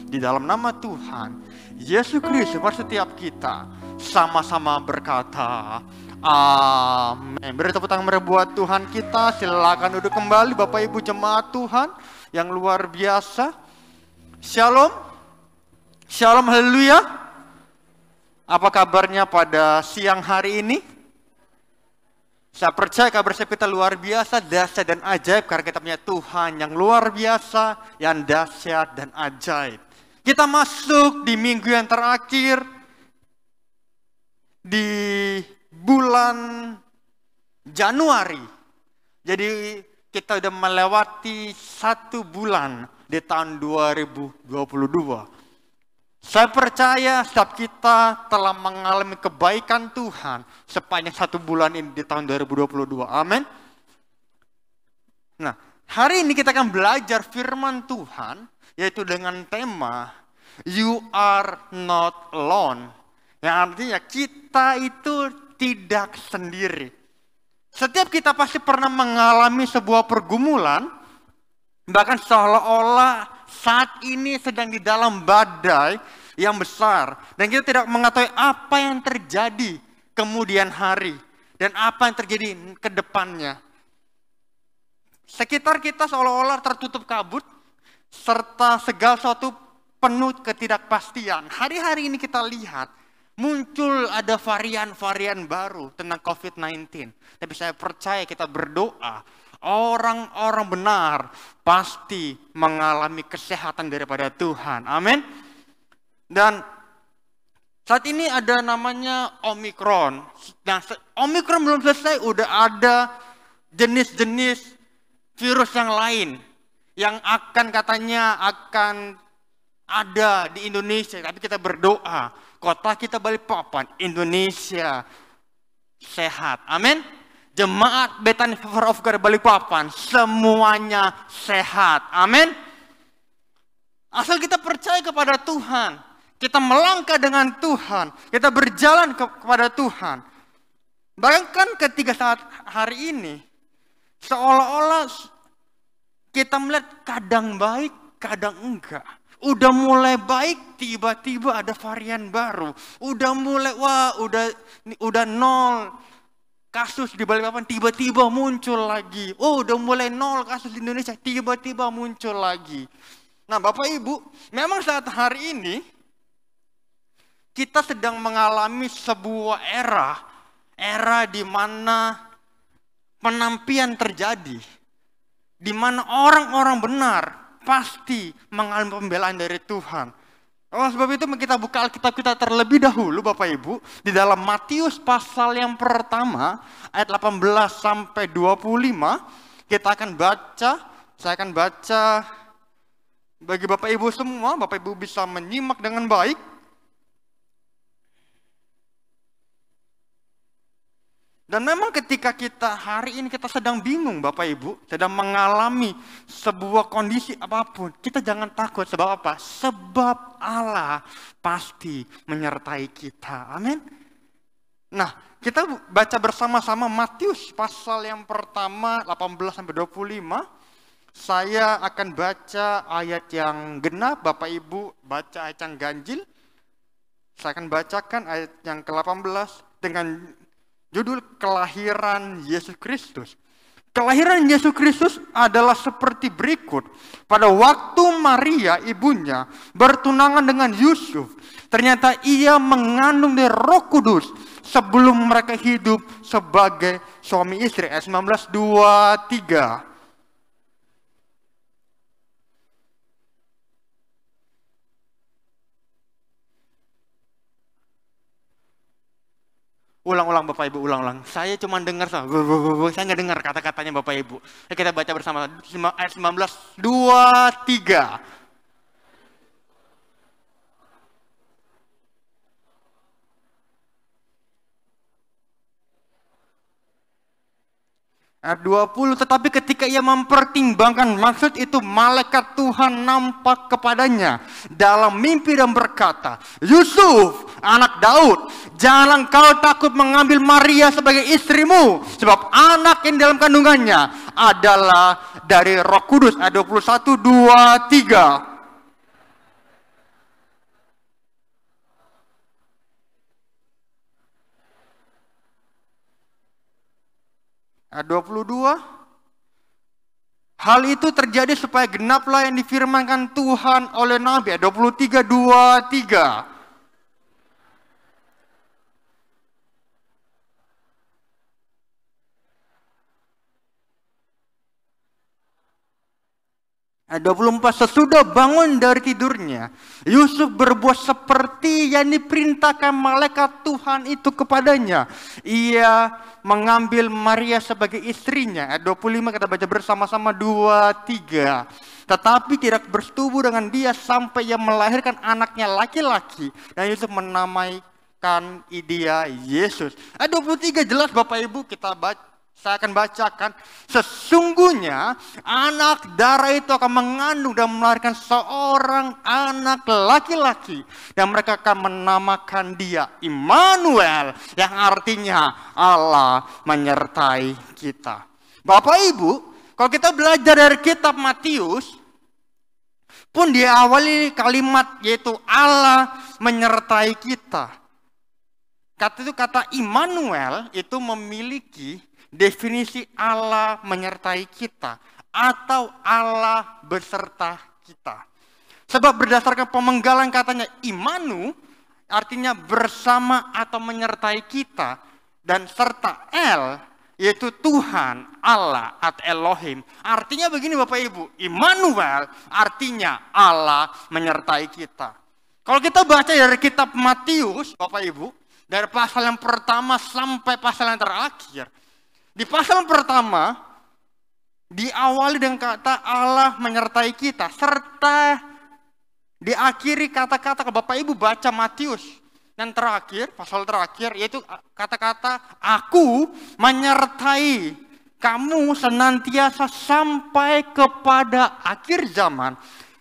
Di dalam nama Tuhan Yesus Kristus, setiap kita sama-sama berkata, amin. Beri tepuk tangan buat Tuhan kita. Silakan duduk kembali Bapak Ibu jemaat Tuhan yang luar biasa. Shalom. Shalom, haleluya. Apa kabarnya pada siang hari ini? Saya percaya kabar kita luar biasa, dahsyat dan ajaib karena kita punya Tuhan yang luar biasa, yang dahsyat dan ajaib. Kita masuk di minggu yang terakhir di bulan Januari. Jadi kita udah melewati 1 bulan di tahun 2022. Saya percaya setiap kita telah mengalami kebaikan Tuhan sepanjang 1 bulan ini di tahun 2022. Amin. Nah, hari ini kita akan belajar firman Tuhan, yaitu dengan tema You are not alone. Yang artinya kita itu tidak sendiri. Setiap kita pasti pernah mengalami sebuah pergumulan, bahkan seolah-olah saat ini sedang di dalam badai yang besar. Dan kita tidak mengetahui apa yang terjadi kemudian hari. Dan apa yang terjadi ke depannya. Sekitar kita seolah-olah tertutup kabut. Serta segala sesuatu penuh ketidakpastian. Hari-hari ini kita lihat muncul ada varian-varian baru tentang COVID-19. Tapi saya percaya kita berdoa. Orang-orang benar pasti mengalami kesehatan daripada Tuhan. Amin. Dan saat ini ada namanya Omikron. Nah, Omikron belum selesai, udah ada jenis-jenis virus yang lain yang katanya akan ada di Indonesia. Tapi kita berdoa, kota kita Balikpapan, Indonesia sehat. Amin. Jemaat Bethany River of God Balikpapan semuanya sehat. Amin. Asal kita percaya kepada Tuhan, kita melangkah dengan Tuhan, kita berjalan kepada Tuhan. Bayangkan ketika saat hari ini seolah-olah kita melihat kadang baik, kadang enggak. Udah mulai baik, tiba-tiba ada varian baru. Udah mulai udah nol kasus di Balikpapan, tiba-tiba muncul lagi. Oh, udah mulai nol kasus di Indonesia, tiba-tiba muncul lagi. Nah, Bapak Ibu, memang saat hari ini kita sedang mengalami sebuah era di mana penampian terjadi, di mana orang-orang benar pasti mengalami pembelaan dari Tuhan. Oleh sebab itu kita buka Alkitab kita terlebih dahulu Bapak Ibu. Di dalam Matius pasal yang pertama ayat 18 sampai 25. Kita akan baca, saya akan baca bagi Bapak Ibu semua. Bapak Ibu bisa menyimak dengan baik. Dan memang ketika kita hari ini kita sedang bingung Bapak Ibu, sedang mengalami sebuah kondisi apapun, kita jangan takut. Sebab apa? Sebab Allah pasti menyertai kita. Amin. Nah, kita baca bersama-sama Matius pasal yang pertama 18 sampai 25. Saya akan baca ayat yang genap, Bapak Ibu baca ayat yang ganjil. Saya akan bacakan ayat yang ke-18 dengan judul kelahiran Yesus Kristus. Kelahiran Yesus Kristus adalah seperti berikut. Pada waktu Maria ibunya bertunangan dengan Yusuf, ternyata ia mengandung dari Roh Kudus sebelum mereka hidup sebagai suami istri. Ayat 19, 2, 3. Ulang-ulang Bapak Ibu, ulang-ulang. Saya cuma dengar, saya nggak dengar kata-katanya Bapak Ibu. Kita baca bersama ayat 19, 2, 3. Ayat 20, tetapi ketika ia mempertimbangkan maksud itu, malaikat Tuhan nampak kepadanya dalam mimpi dan berkata, Yusuf, anak Daud, jangan engkau takut mengambil Maria sebagai istrimu, sebab anak yang dalam kandungannya adalah dari Roh Kudus. Ayat 21, 2, 3. Ayat 22. Hal itu terjadi supaya genaplah yang difirmankan Tuhan oleh Nabi. Ayat 23, 23. Ayat 24, sesudah bangun dari tidurnya, Yusuf berbuat seperti yang diperintahkan malaikat Tuhan itu kepadanya. Ia mengambil Maria sebagai istrinya. Ayat 25 kita baca bersama-sama 2, 3. Tetapi tidak bersetubuh dengan dia sampai ia melahirkan anaknya laki-laki. Dan Yusuf menamaikan dia Yesus. Ayat 23 jelas Bapak Ibu, kita baca. Saya akan bacakan, sesungguhnya anak darah itu akan mengandung dan melahirkan seorang anak laki-laki. Dan mereka akan menamakan dia Immanuel, yang artinya Allah menyertai kita. Bapak Ibu, kalau kita belajar dari kitab Matius, pun diawali kalimat yaitu Allah menyertai kita. Kata Immanuel itu memiliki definisi Allah menyertai kita atau Allah beserta kita. Sebab berdasarkan pemenggalan katanya Immanu artinya bersama atau menyertai kita, dan serta El yaitu Tuhan, Allah atau Elohim. Artinya begini Bapak Ibu, Immanuel artinya Allah menyertai kita. Kalau kita baca dari kitab Matius Bapak Ibu, dari pasal yang pertama sampai pasal yang terakhir, di pasal pertama diawali dengan kata Allah menyertai kita, serta diakhiri kata-kata, Bapak Ibu baca Matius yang terakhir, pasal terakhir, yaitu kata-kata aku menyertai kamu senantiasa sampai kepada akhir zaman.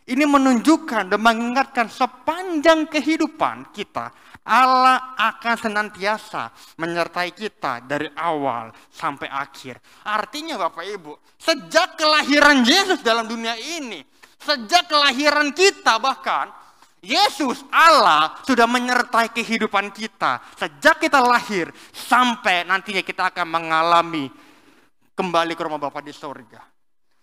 Ini menunjukkan dan mengingatkan sepanjang kehidupan kita, Allah akan senantiasa menyertai kita dari awal sampai akhir. Artinya Bapak Ibu, sejak kelahiran Yesus dalam dunia ini, sejak kelahiran kita bahkan, Yesus Allah sudah menyertai kehidupan kita. Sejak kita lahir sampai nantinya kita akan mengalami kembali ke rumah Bapa di surga.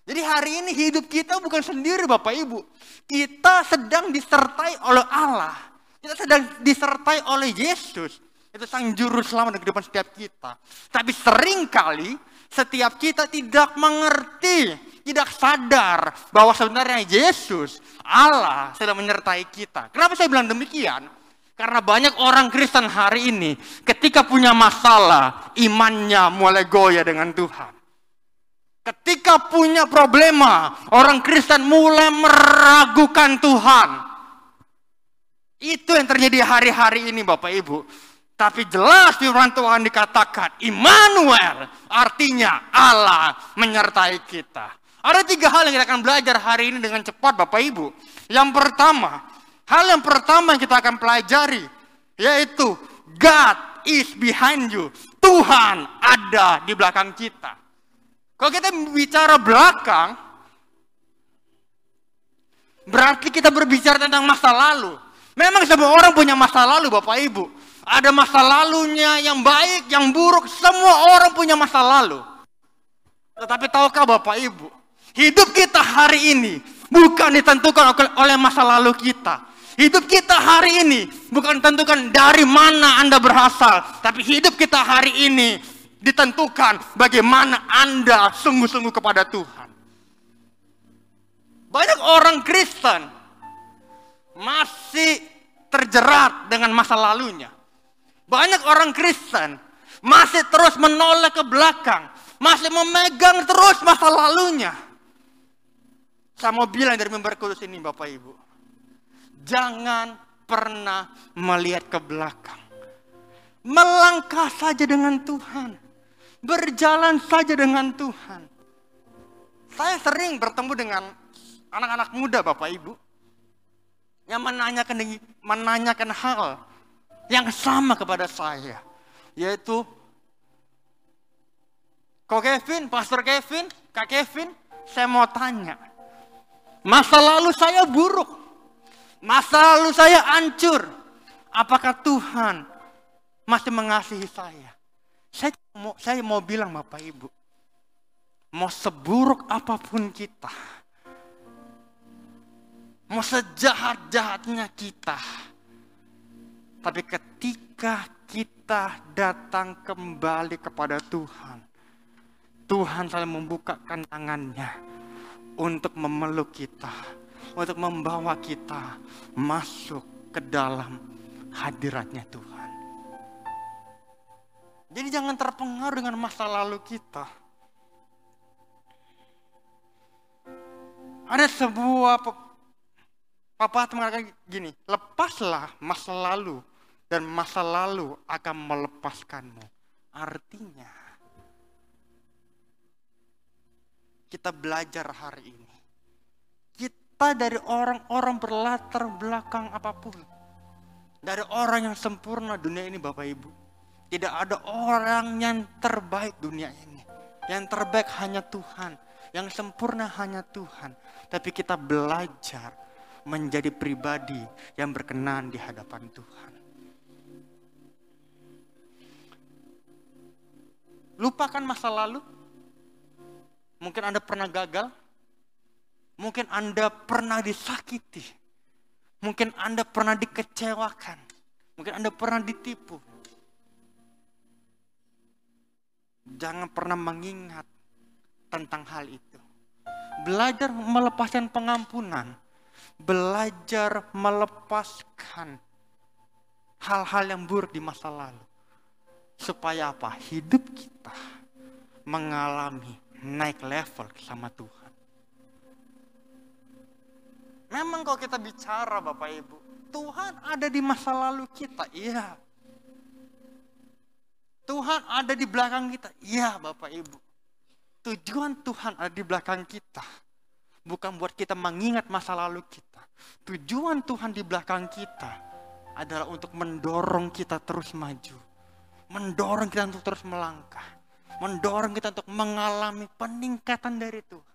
Jadi hari ini hidup kita bukan sendiri Bapak Ibu. Kita sedang disertai oleh Allah. Kita sedang disertai oleh Yesus. Itu sang juru selamat dalam kehidupan setiap kita. Tapi seringkali setiap kita tidak mengerti, tidak sadar bahwa sebenarnya Yesus, Allah sedang menyertai kita. Kenapa saya bilang demikian? Karena banyak orang Kristen hari ini ketika punya masalah, imannya mulai goyah dengan Tuhan. Ketika punya problema, orang Kristen mulai meragukan Tuhan. Itu yang terjadi hari-hari ini Bapak Ibu. Tapi jelas firman Tuhan dikatakan Immanuel, artinya Allah menyertai kita. Ada 3 hal yang kita akan belajar hari ini dengan cepat Bapak Ibu. Yang pertama, hal yang pertama yang kita akan pelajari, yaitu God is behind you. Tuhan ada di belakang kita. Kalau kita bicara belakang, berarti kita berbicara tentang masa lalu. Memang semua orang punya masa lalu Bapak Ibu. Ada masa lalunya yang baik, yang buruk. Semua orang punya masa lalu. Tetapi tahukah Bapak Ibu, hidup kita hari ini bukan ditentukan oleh masa lalu kita. Hidup kita hari ini bukan ditentukan dari mana Anda berasal. Tapi hidup kita hari ini ditentukan bagaimana Anda sungguh-sungguh kepada Tuhan. Banyak orang Kristen masih terjerat dengan masa lalunya. Banyak orang Kristen masih terus menoleh ke belakang, masih memegang terus masa lalunya. Saya mau bilang dari mimbar kudus ini Bapak Ibu, jangan pernah melihat ke belakang. Melangkah saja dengan Tuhan. Berjalan saja dengan Tuhan. Saya sering bertemu dengan anak-anak muda Bapak Ibu yang menanyakan hal yang sama kepada saya, yaitu Ko Kevin, Pastor Kevin, Kak Kevin, saya mau tanya, masa lalu saya buruk, masa lalu saya hancur, apakah Tuhan masih mengasihi saya? Saya mau bilang Bapak Ibu, Mau seburuk apapun kita, mau sejahat-jahatnya kita, tapi ketika kita datang kembali kepada Tuhan, Tuhan selalu membukakan tangannya untuk memeluk kita, untuk membawa kita masuk ke dalam hadiratnya Tuhan. Jadi jangan terpengaruh dengan masa lalu kita. Ada sebuah pepatah mengatakan gini, lepaslah masa lalu dan masa lalu akan melepaskanmu. Artinya, kita belajar hari ini. Kita dari orang-orang berlatar belakang apapun. Dari orang yang sempurna dunia ini Bapak Ibu. Tidak ada orang yang terbaik dunia ini. Yang terbaik hanya Tuhan. Yang sempurna hanya Tuhan. Tapi kita belajar menjadi pribadi yang berkenan di hadapan Tuhan. Lupakan masa lalu. Mungkin Anda pernah gagal. Mungkin Anda pernah disakiti. Mungkin Anda pernah dikecewakan. Mungkin Anda pernah ditipu. Jangan pernah mengingat tentang hal itu. Belajar melepaskan pengampunan. Belajar melepaskan hal-hal yang buruk di masa lalu. Supaya apa? Hidup kita mengalami naik level sama Tuhan. Memang kalau kita bicara Bapak Ibu, Tuhan ada di masa lalu kita, iya. Tuhan ada di belakang kita, iya Bapak Ibu. Tujuan Tuhan ada di belakang kita. Bukan buat kita mengingat masa lalu kita. Tujuan Tuhan di belakang kita adalah untuk mendorong kita terus maju. Mendorong kita untuk terus melangkah. Mendorong kita untuk mengalami peningkatan dari Tuhan.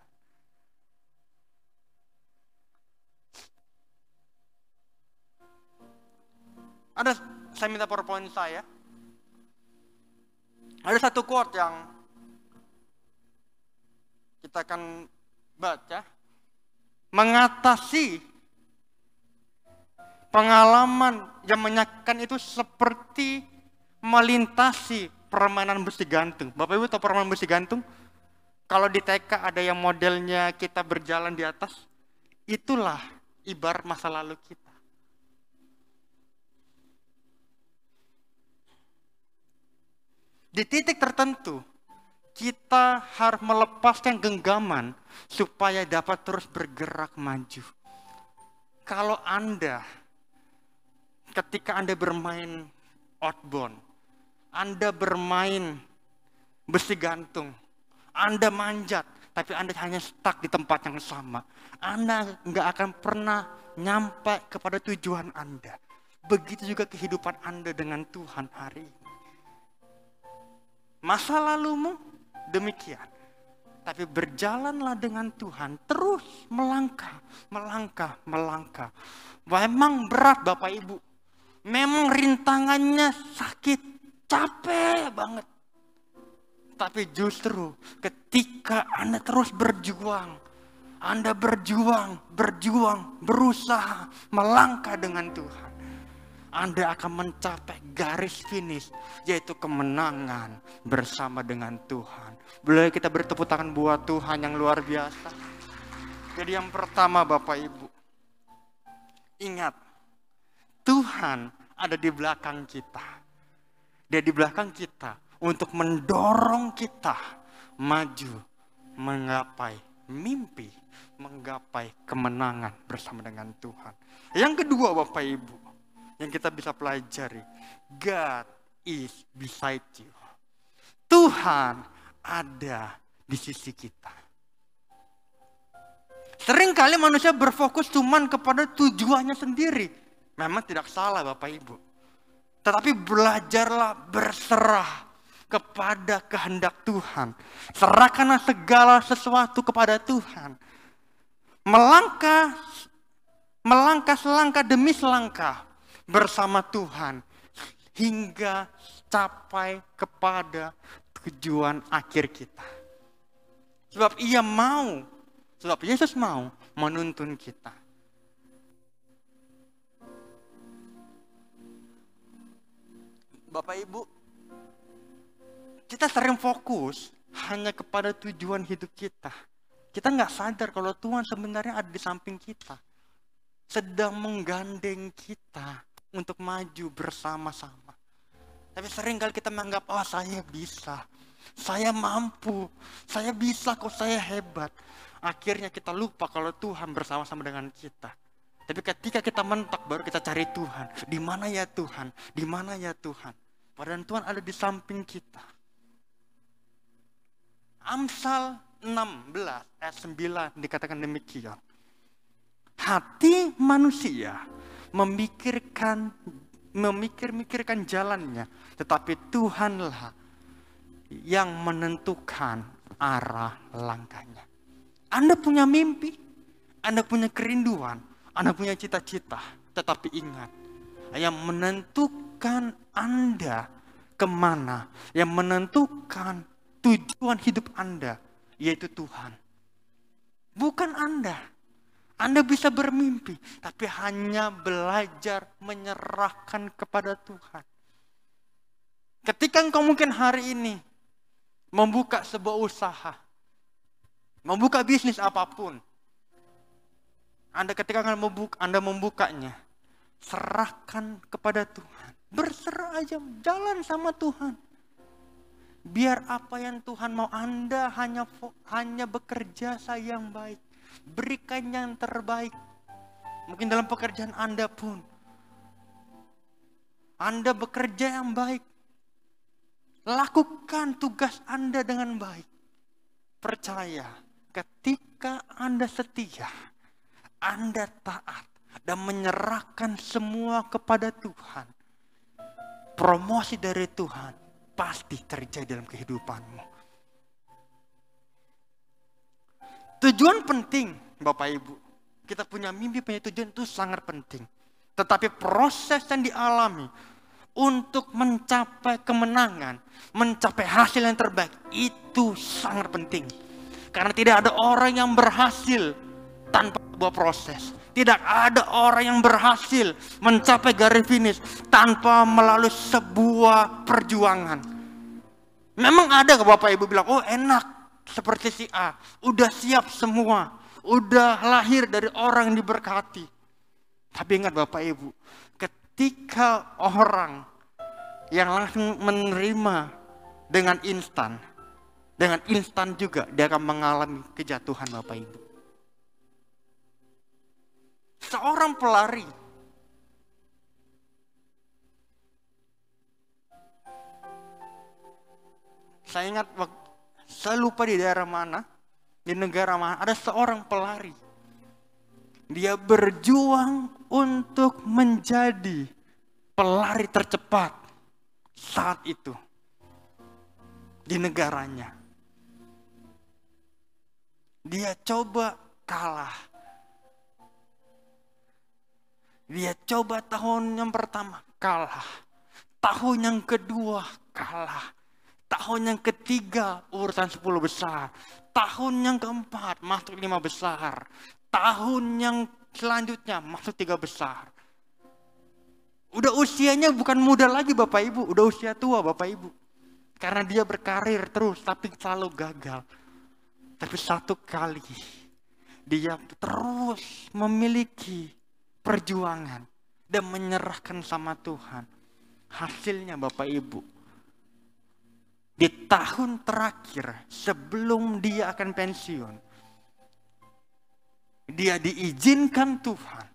Saya minta PowerPoint saya. Ada satu quote yang kita akan baca. Mengatasi pengalaman yang menyakitkan itu seperti melintasi permainan besi gantung. Bapak Ibu tahu permainan besi gantung? Kalau di TK ada yang modelnya kita berjalan di atas. Itulah ibarat masa lalu kita. Di titik tertentu, kita harus melepaskan genggaman supaya dapat terus bergerak maju. Kalau ketika Anda bermain outbound, Anda bermain besi gantung, Anda manjat, tapi Anda hanya stuck di tempat yang sama. Anda nggak akan pernah nyampe kepada tujuan Anda. Begitu juga kehidupan Anda dengan Tuhan hari ini. Masa lalumu demikian. Tapi berjalanlah dengan Tuhan. Terus melangkah. Memang berat Bapak Ibu. Memang rintangannya sakit. Capek banget. Tapi justru ketika Anda terus berjuang. Anda berjuang, berusaha, melangkah dengan Tuhan. Anda akan mencapai garis finish, yaitu kemenangan bersama dengan Tuhan. Boleh kita beri tepuk tangan buat Tuhan yang luar biasa. Jadi yang pertama Bapak Ibu, ingat, Tuhan ada di belakang kita. Dia di belakang kita untuk mendorong kita maju, menggapai mimpi, menggapai kemenangan bersama dengan Tuhan. Yang kedua Bapak Ibu, yang kita bisa pelajari, God is beside you. Tuhan ada di sisi kita. Seringkali manusia berfokus cuman kepada tujuannya sendiri. Memang tidak salah Bapak Ibu. Tetapi belajarlah berserah kepada kehendak Tuhan. Serahkanlah segala sesuatu kepada Tuhan. Melangkah selangkah demi selangkah bersama Tuhan hingga capai kepada tujuan akhir kita. Sebab sebab Yesus mau menuntun kita. Bapak Ibu, kita sering fokus hanya kepada tujuan hidup kita. Kita nggak sadar kalau Tuhan sebenarnya ada di samping kita. Sedang menggandeng kita untuk maju bersama-sama. Tapi seringkali kita menganggap, oh saya bisa, saya mampu, saya bisa kok, saya hebat. Akhirnya kita lupa kalau Tuhan bersama-sama dengan kita. Tapi ketika kita mentok baru kita cari Tuhan. Di mana ya Tuhan? Di mana ya Tuhan? Padahal Tuhan ada di samping kita. Amsal 16 ayat 9 dikatakan demikian. Hati manusia memikir-mikirkan jalannya, tetapi Tuhanlah yang menentukan arah langkahnya. Anda punya mimpi, Anda punya kerinduan, Anda punya cita-cita, tetapi ingat, yang menentukan Anda kemana, yang menentukan tujuan hidup Anda, yaitu Tuhan. Bukan Anda. Anda bisa bermimpi, tapi hanya belajar menyerahkan kepada Tuhan. Ketika engkau mungkin hari ini membuka sebuah usaha, membuka bisnis apapun, ketika Anda membukanya, serahkan kepada Tuhan. Berserah aja, jalan sama Tuhan. Biar apa yang Tuhan mau, Anda hanya bekerja yang baik. Berikan yang terbaik. Mungkin dalam pekerjaan Anda pun, Anda bekerja yang baik. Lakukan tugas Anda dengan baik. Percaya, ketika Anda setia, Anda taat, dan menyerahkan semua kepada Tuhan, promosi dari Tuhan pasti terjadi dalam kehidupanmu. Tujuan penting, Bapak Ibu. Kita punya mimpi, punya tujuan itu sangat penting. Tetapi proses yang dialami untuk mencapai kemenangan, mencapai hasil yang terbaik, itu sangat penting. Karena tidak ada orang yang berhasil tanpa sebuah proses. Tidak ada orang yang berhasil mencapai garis finish tanpa melalui sebuah perjuangan. Memang ada ke Bapak Ibu bilang, oh enak. Seperti si A, udah siap semua, udah lahir dari orang yang diberkati. Tapi ingat Bapak Ibu, ketika orang yang langsung menerima dengan instan juga dia akan mengalami kejatuhan Bapak Ibu. Seorang pelari saya ingat saya lupa di daerah mana, di negara mana, ada seorang pelari. Dia berjuang untuk menjadi pelari tercepat saat itu di negaranya. Dia coba kalah. Dia coba tahun yang pertama kalah. Tahun yang kedua kalah. Tahun yang ketiga urutan 10 besar. Tahun yang keempat masuk 5 besar. Tahun yang selanjutnya masuk 3 besar. Udah usianya bukan muda lagi Bapak Ibu. Udah usia tua Bapak Ibu. Karena dia berkarir terus tapi selalu gagal. Tapi satu kali dia terus memiliki perjuangan dan menyerahkan sama Tuhan. Hasilnya Bapak Ibu, di tahun terakhir sebelum dia akan pensiun, dia diizinkan Tuhan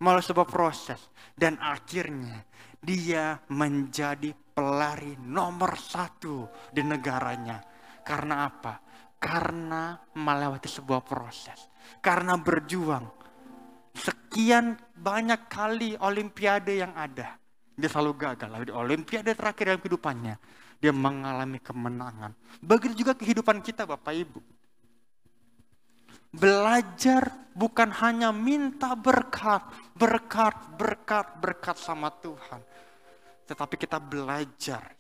melalui sebuah proses. Dan akhirnya dia menjadi pelari nomor 1 di negaranya. Karena apa? Karena melewati sebuah proses. Karena berjuang. Sekian banyak kali olimpiade yang ada, dia selalu gagal. Lalu di olimpiade terakhir dalam kehidupannya, dia mengalami kemenangan. Begitu juga kehidupan kita Bapak Ibu. Belajar bukan hanya minta berkat sama Tuhan. Tetapi kita belajar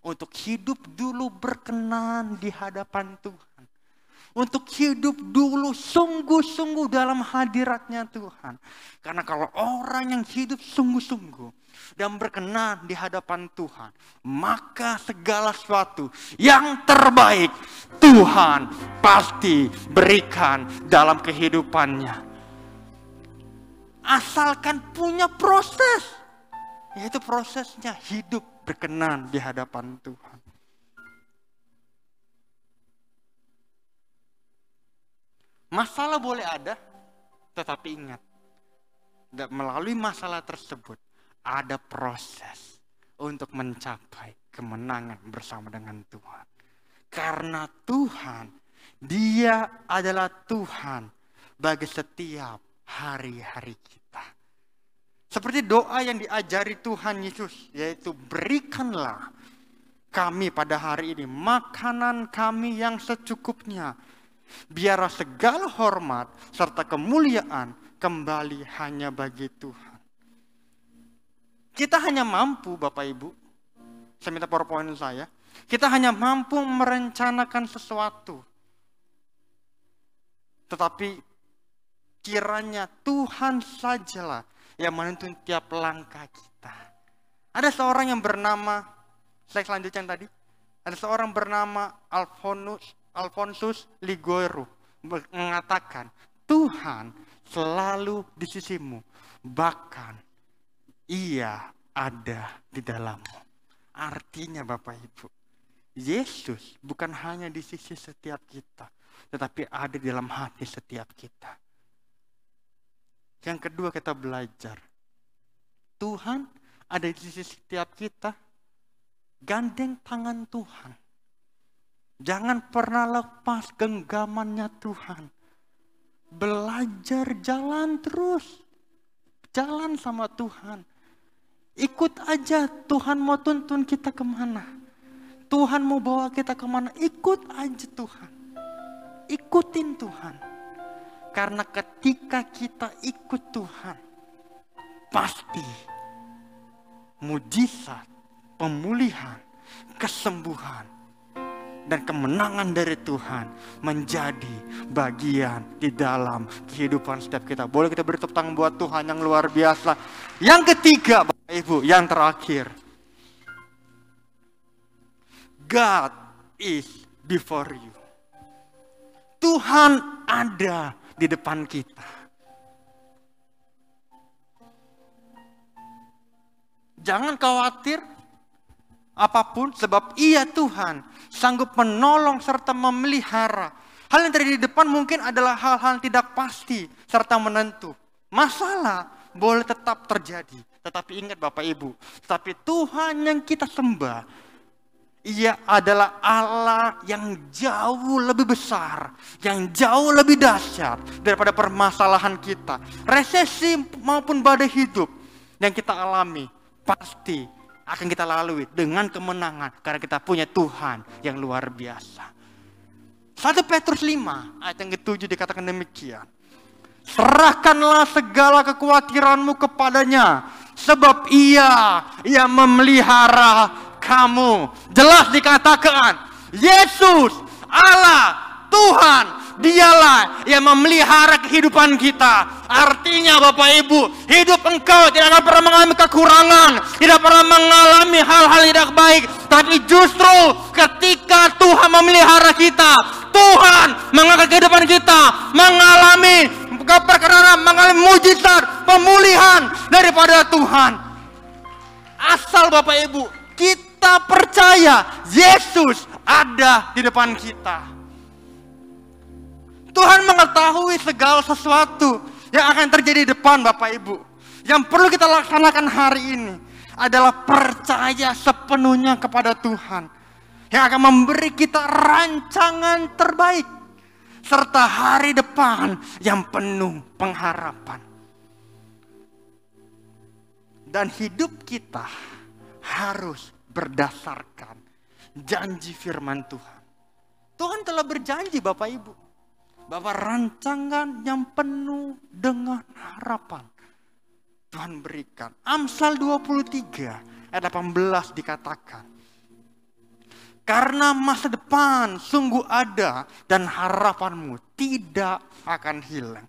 untuk hidup dulu berkenan di hadapan Tuhan. untuk hidup dulu sungguh-sungguh dalam hadiratnya Tuhan. Karena kalau orang yang hidup sungguh-sungguh dan berkenan di hadapan Tuhan, maka segala sesuatu yang terbaik Tuhan pasti berikan dalam kehidupannya. Asalkan punya proses, yaitu prosesnya hidup berkenan di hadapan Tuhan. Masalah boleh ada, tetapi ingat, melalui masalah tersebut ada proses untuk mencapai kemenangan bersama dengan Tuhan. Karena Tuhan, Dia adalah Tuhan bagi setiap hari-hari kita. Seperti doa yang diajari Tuhan Yesus, yaitu berikanlah kami pada hari ini makanan kami yang secukupnya. Biarlah segala hormat serta kemuliaan kembali hanya bagi Tuhan. Kita hanya mampu, Bapak Ibu, saya minta PowerPoint saya, kita hanya mampu merencanakan sesuatu. Tetapi kiranya Tuhan sajalah yang menuntun tiap langkah kita. Ada seorang yang bernama, slide selanjutnya yang tadi, ada seorang bernama Alphonsus Liguori mengatakan, Tuhan selalu di sisimu, bahkan Ia ada di dalammu. Artinya Bapak Ibu, Yesus bukan hanya di sisi setiap kita, tetapi ada di dalam hati setiap kita. Yang kedua kita belajar, Tuhan ada di sisi setiap kita, gandeng tangan Tuhan. Jangan pernah lepas genggamannya Tuhan. Belajar jalan terus. Jalan sama Tuhan. Ikut aja Tuhan mau tuntun kita kemana. Tuhan mau bawa kita kemana. Ikut aja Tuhan. Ikutin Tuhan. Karena ketika kita ikut Tuhan, pasti mujizat, pemulihan, kesembuhan, dan kemenangan dari Tuhan menjadi bagian di dalam kehidupan setiap kita. Boleh kita beri tepuk tangan buat Tuhan yang luar biasa. Yang ketiga, Bapak Ibu, yang terakhir. God is before you. Tuhan ada di depan kita. Jangan khawatir apapun, sebab Ia Tuhan sanggup menolong serta memelihara. Hal yang terjadi di depan mungkin adalah hal-hal tidak pasti serta menentu. Masalah boleh tetap terjadi. Tetapi ingat Bapak Ibu, tetapi Tuhan yang kita sembah, Ia adalah Allah yang jauh lebih besar, yang jauh lebih dahsyat daripada permasalahan kita. Resesi maupun badai hidup yang kita alami pasti akan kita lalui dengan kemenangan karena kita punya Tuhan yang luar biasa. 1 Petrus 5 ayat yang ke-7 dikatakan demikian. Serahkanlah segala kekhawatiranmu kepadanya, sebab Ia yang memelihara kamu. Jelas dikatakan, Yesus, Allah, Tuhan, Dialah yang memelihara kehidupan kita. Artinya Bapak Ibu, hidup engkau tidak akan pernah mengalami kekurangan, tidak pernah mengalami hal-hal tidak baik. Tapi justru ketika Tuhan memelihara kita, Tuhan mengangkat kehidupan kita, mengalami keperkaranan, mengalami mujizat, pemulihan daripada Tuhan. Asal Bapak Ibu, kita percaya Yesus ada di depan kita. Tuhan mengetahui segala sesuatu yang akan terjadi di depan Bapak Ibu. Yang perlu kita laksanakan hari ini adalah percaya sepenuhnya kepada Tuhan. Yang akan memberi kita rancangan terbaik. Serta hari depan yang penuh pengharapan. Dan hidup kita harus berdasarkan janji firman Tuhan. Tuhan telah berjanji Bapak Ibu, bahwa rancangan yang penuh dengan harapan Tuhan berikan. Amsal 23 ayat 18 dikatakan, Karena masa depan sungguh ada dan harapanmu tidak akan hilang.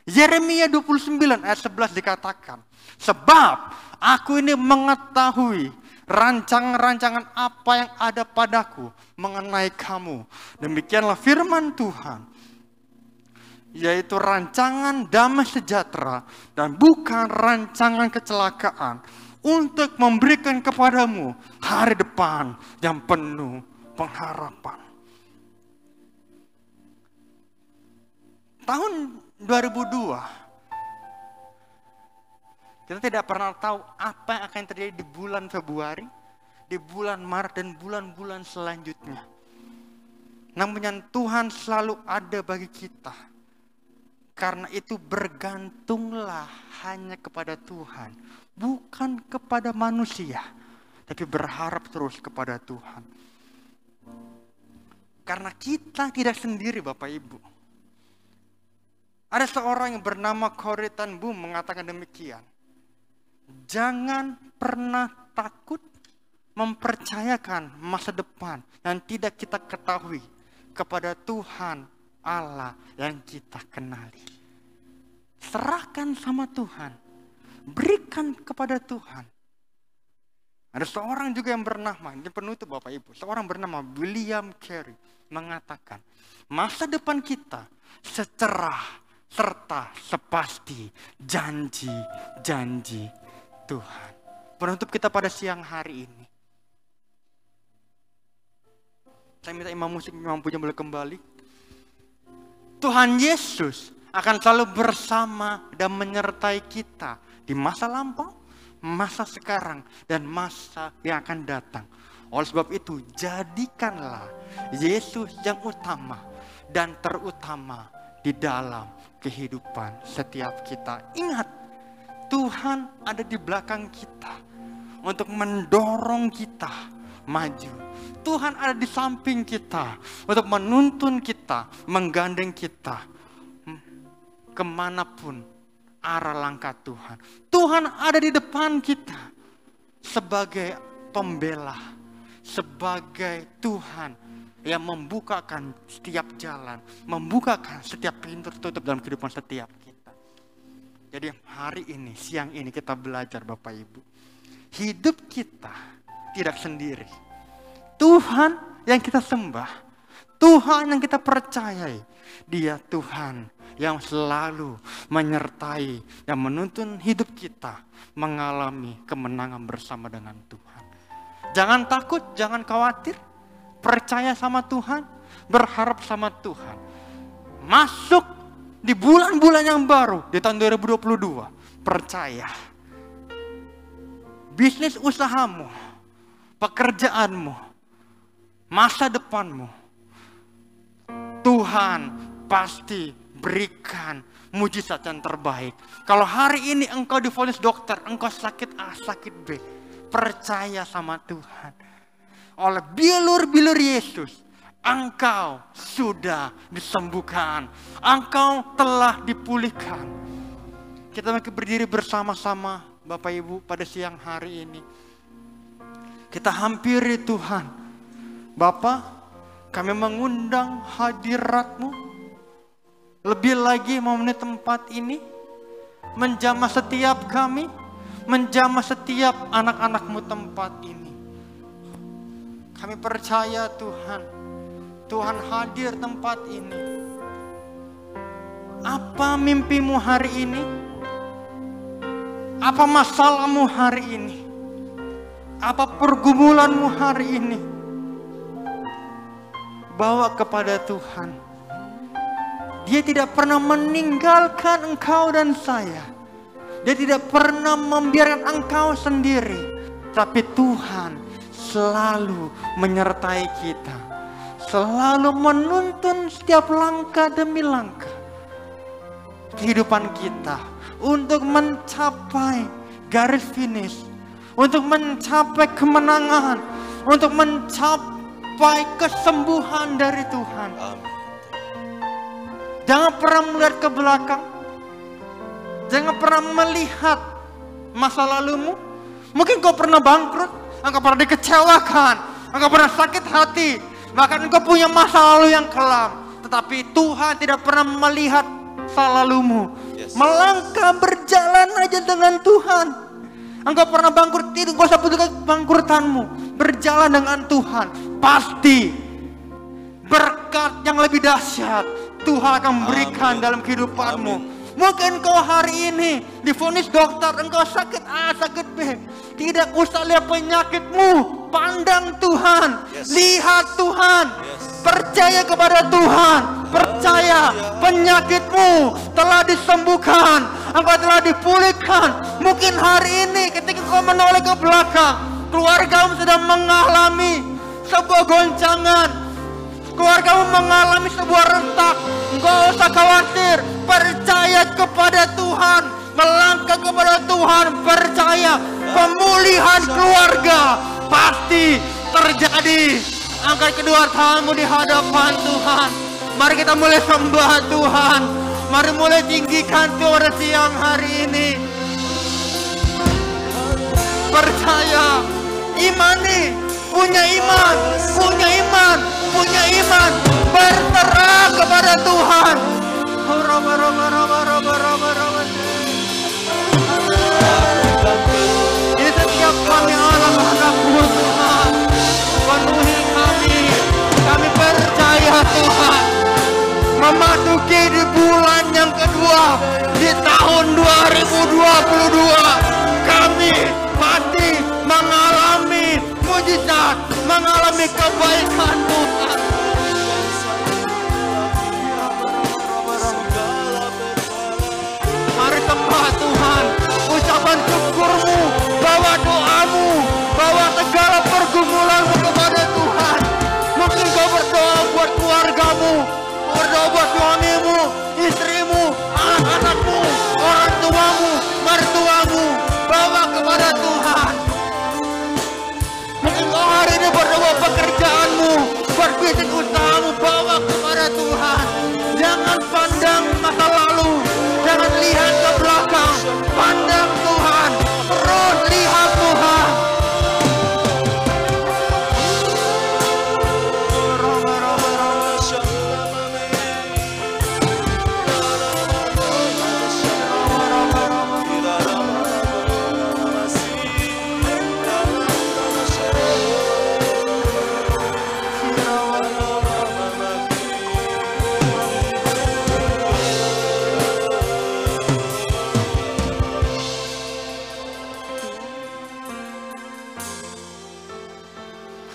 Yeremia 29 ayat 11 dikatakan, sebab aku ini mengetahui rancangan-rancangan apa yang ada padaku mengenai kamu. Demikianlah firman Tuhan, yaitu rancangan damai sejahtera dan bukan rancangan kecelakaan, untuk memberikan kepadamu hari depan yang penuh pengharapan. Tahun 2002, kita tidak pernah tahu apa yang akan terjadi di bulan Februari, di bulan Maret, dan bulan-bulan selanjutnya. Namun yang Tuhan selalu ada bagi kita. Karena itu bergantunglah hanya kepada Tuhan, bukan kepada manusia, tapi berharap terus kepada Tuhan. Karena kita tidak sendiri, Bapak Ibu. Ada seorang yang bernama Corrie ten Boom mengatakan demikian. Jangan pernah takut mempercayakan masa depan yang tidak kita ketahui kepada Tuhan Allah yang kita kenali. Serahkan sama Tuhan, berikan kepada Tuhan. Ada seorang juga yang bernama, ini penutup Bapak Ibu, seorang bernama William Carey mengatakan, masa depan kita secerah serta sepasti janji-janji Tuhan. Penutup kita pada siang hari ini. Saya minta imam musik mampunya boleh kembali. Tuhan Yesus akan selalu bersama dan menyertai kita di masa lampau, masa sekarang, dan masa yang akan datang. Oleh sebab itu, jadikanlah Yesus yang utama dan terutama di dalam kehidupan setiap kita. Ingat, Tuhan ada di belakang kita untuk mendorong kita maju. Tuhan ada di samping kita untuk menuntun kita, menggandeng kita kemanapun arah langkah Tuhan. Tuhan ada di depan kita sebagai pembela, sebagai Tuhan yang membukakan setiap jalan, membukakan setiap pintu tertutup dalam kehidupan setiap kita. Jadi hari ini, siang ini kita belajar Bapak Ibu, hidup kita tidak sendiri. Tuhan yang kita sembah, Tuhan yang kita percayai, Dia Tuhan yang selalu menyertai, yang menuntun hidup kita mengalami kemenangan bersama dengan Tuhan. Jangan takut, jangan khawatir, percaya sama Tuhan, berharap sama Tuhan. Masuk di bulan-bulan yang baru, di tahun 2022, percaya. Bisnis usahamu, pekerjaanmu, masa depanmu, Tuhan pasti berikan mujizat yang terbaik. Kalau hari ini engkau divonis dokter, engkau sakit A, sakit B, percaya sama Tuhan. Oleh bilur-bilur Yesus, engkau sudah disembuhkan, engkau telah dipulihkan. Kita mari berdiri bersama-sama Bapak Ibu pada siang hari ini. Kita hampiri Tuhan. Bapa, kami mengundang hadirat-Mu lebih lagi memenuhi tempat ini, menjamah setiap kami, menjamah setiap anak-anak-Mu tempat ini. Kami percaya Tuhan, Tuhan hadir tempat ini. Apa mimpimu hari ini? Apa masalahmu hari ini? Apa pergumulanmu hari ini? Bawa kepada Tuhan. Dia tidak pernah meninggalkan engkau dan saya. Dia tidak pernah membiarkan engkau sendiri. Tapi Tuhan selalu menyertai kita. Selalu menuntun setiap langkah demi langkah kehidupan kita. Untuk mencapai garis finish. Untuk mencapai kemenangan. Untuk mencapai kesembuhan dari Tuhan. Jangan pernah melihat ke belakang. Jangan pernah melihat masa lalumu. Mungkin kau pernah bangkrut, engkau pernah dikecewakan, engkau pernah sakit hati, bahkan engkau punya masa lalu yang kelam. Tetapi Tuhan tidak pernah melihat masa lalumu. Melangkah berjalan aja dengan Tuhan. Engkau pernah bangkrut, tidak usah peduli bangkrutanmu. Berjalan dengan Tuhan, pasti berkat yang lebih dahsyat Tuhan akan berikan dalam kehidupanmu. Mungkin kau hari ini divonis dokter, engkau sakit A, sakit B. Tidak usah lihat penyakitmu, pandang Tuhan, lihat Tuhan, percaya kepada Tuhan, percaya penyakitmu telah disembuhkan, engkau telah dipulihkan. Mungkin hari ini ketika kau menoleh ke belakang, keluargamu sedang mengalami sebuah goncangan, keluargamu mengalami sebuah retak. Enggak usah khawatir, percaya kepada Tuhan, melangkah kepada Tuhan, percaya pemulihan keluarga pasti terjadi. Angkat kedua tanganmu di hadapan Tuhan. Mari kita mulai sembah Tuhan. Mari mulai tinggikan Tuhan siang hari ini. Percaya, imani, punya iman, punya iman, berserah kepada Tuhan. Ini setiap kami anak-anakmu Tuhan, penuhi kami percaya Tuhan. Memasuki di bulan yang kedua di tahun 2022, kami pasti mengalami mujizat, mengalami kebaikan Tuhan. Mari sembah Tuhan, ucapan syukurmu, bawa doamu, bawa segala pergumulanmu kepada Tuhan. Mungkin kau berdoa buat keluargamu, berdoa buat suamimu, istrimu, anak-anakmu, orang tuamu, mertuamu, bawa kepada Tuhan. Mungkin kau hari ini berdoa pekerjaanmu, buat bisnis usahamu, bawa kepada Tuhan. Jangan pandang masa lalu, jangan lihat ke belakang, pandang Tuhan, terus lihat Tuhan.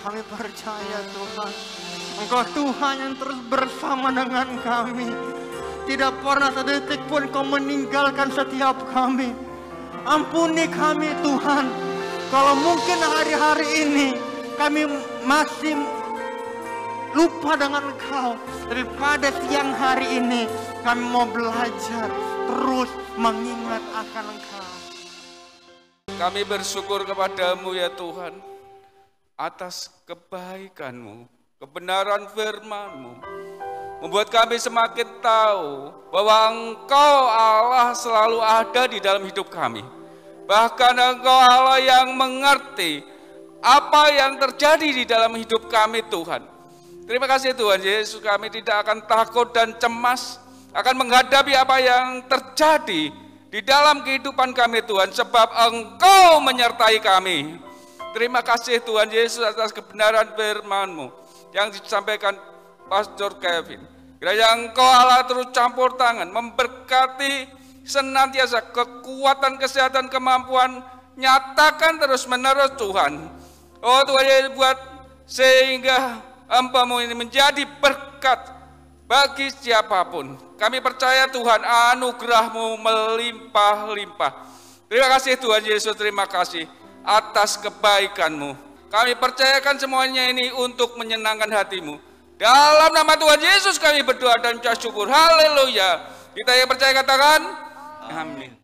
Kami percaya Tuhan, Engkau Tuhan yang terus bersama dengan kami. Tidak pernah sedetik pun Kau meninggalkan setiap kami. Ampuni kami Tuhan, kalau mungkin hari-hari ini kami masih lupa dengan Engkau. Daripada siang hari ini kami mau belajar terus mengingat akan Engkau. Kami bersyukur kepadamu ya Tuhan, atas kebaikan-Mu, kebenaran firman-Mu, membuat kami semakin tahu bahwa Engkau Allah selalu ada di dalam hidup kami. Bahkan Engkau Allah yang mengerti apa yang terjadi di dalam hidup kami Tuhan. Terima kasih Tuhan Yesus, kami tidak akan takut dan cemas akan menghadapi apa yang terjadi di dalam kehidupan kami Tuhan, sebab Engkau menyertai kami. Terima kasih Tuhan Yesus atas kebenaran firman-Mu yang disampaikan Pastor Kevin. Kiranya Engkau Allah terus campur tangan, memberkati senantiasa kekuatan, kesehatan, kemampuan, nyatakan terus menerus Tuhan. Oh Tuhan Yesus, buat sehingga hamba-Mu ini menjadi berkat bagi siapapun. Kami percaya Tuhan, anugerah-Mu melimpah-limpah. Terima kasih Tuhan Yesus, terima kasih atas kebaikan-Mu. Kami percayakan semuanya ini untuk menyenangkan hati-Mu. Dalam nama Tuhan Yesus kami berdoa dan ucap syukur. Haleluya. Kita yang percaya katakan amin.